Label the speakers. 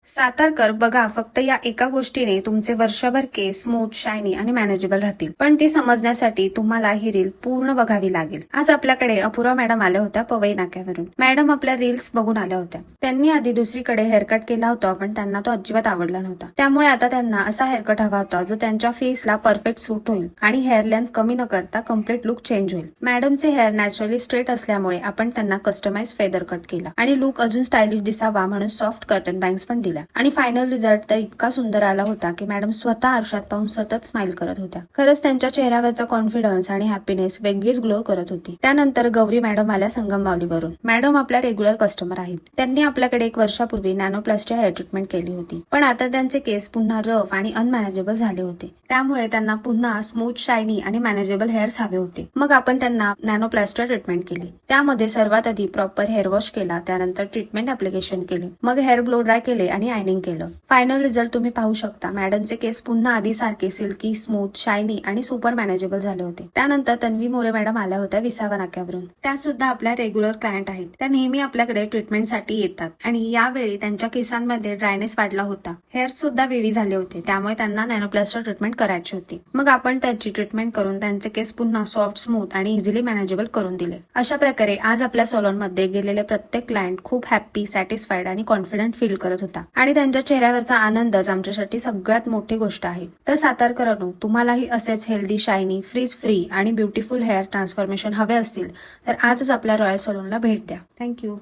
Speaker 1: सातारकर बघा, फक्त या एका गोष्टीने तुमचे वर्षभर केस स्मूथ, शायनी आणि मॅनेजेबल राहतील. पण ती समजण्यासाठी तुम्हाला ही रील पूर्ण बघावी लागेल. आज आपल्याकडे अपूर्वा मॅडम आल्या होत्या पवई नाक्यावरून. मॅडम आपल्या रील्स बघून आल्या होत्या. त्यांनी आधी दुसरीकडे हेअरकट केला होता, पण त्यांना तो अजिबात आवडला नव्हता. त्यामुळे आता त्यांना असा हेअरकट हवा होता जो त्यांच्या फेसला परफेक्ट सूट होईल आणि हेअर लेंथ कमी न करता कम्प्लीट लुक चेंज होईल. मॅडमचे हेअर नॅचरली स्ट्रेट असल्यामुळे आपण त्यांना कस्टमाइज फेदर कट केला आणि लुक अजून स्टायलिश दिसावा म्हणून सॉफ्ट कर्टन बँग्स पण दिल्या. आणि फायनल रिझल्ट तर इतका सुंदर आला होता की मॅडम स्वतः आरशात पाहून सतत स्माइल करत होत्या. खरंच त्यांच्या चेहऱ्यावरचा कॉन्फिडन्स आणि हॅपीनेस वेगळीच ग्लो करत होती. त्यानंतर गौरी मॅडम आल्या संगम माऊलीवरून. मॅडम आपल्या रेग्युलर कस्टमर आहेत. त्यांनी आपल्याकडे 1 वर्षापूर्वी नॅनोप्लास्टची हेअर ट्रीटमेंट केली होती, पण आता त्यांचे केस पुन्हा रफ आणि अनमॅनेजेबल झाले होते. त्यामुळे त्यांना पुन्हा स्मूथ, शायनी आणि मॅनेजेबल हेअर्स हवे होते. मग आपण त्यांना नॅनोप्लास्टर ट्रीटमेंट केली. त्यामध्ये सर्वात आधी प्रॉपर हेअर वॉश केला, त्यानंतर ट्रीटमेंट ऍप्लिकेशन केले, मग हेअर ब्लो ड्राय केले आणि आयनिंग केलं. फायनल रिझल्ट तुम्ही पाहू शकता. मॅडमचे केस पुन्हा आधी सारखे सिल्की, स्मूथ, शायनी आणि सुपर मॅनेजेबल झाले होते. त्यानंतर तन्वी मोरे मॅडम आल्या होत्या विसावा नाक्यावरून. त्या सुद्धा आपल्या रेग्युलर क्लायंट आहेत. त्या नेहमी आपल्याकडे ट्रीटमेंटसाठी येतात आणि यावेळी त्यांच्या केसांमध्ये ड्रायनेस वाढला होता. हेअर सुद्धा वेवी झाले होते, त्यामुळे त्यांना नॅनोप्लास्टर ट्रीटमेंट करायची होती. मग आपण त्याची ट्रीटमेंट करून त्यांचे केस पुन्हा सॉफ्ट, स्मूथ आणि इझिली मॅनेजेबल करून दिले. अशा प्रकारे आज आपल्या सॉलॉनमध्ये गेलेले प्रत्येक क्लायंट खूप हॅप्पी, सॅटिस्फाईड आणि कॉन्फिडंट फील करत होता आणि त्यांच्या चेहऱ्यावरचा आनंदच आमच्यासाठी सगळ्यात मोठी गोष्ट आहे. तर सातारकरांनो, तुम्हालाही असेच हेल्दी, शायनी, फ्रीज फ्री आणि ब्युटिफुल हेअर ट्रान्सफॉर्मेशन हवे असतील तर आजच आपल्या रॉयल सलूनला भेट द्या. थँक्यू.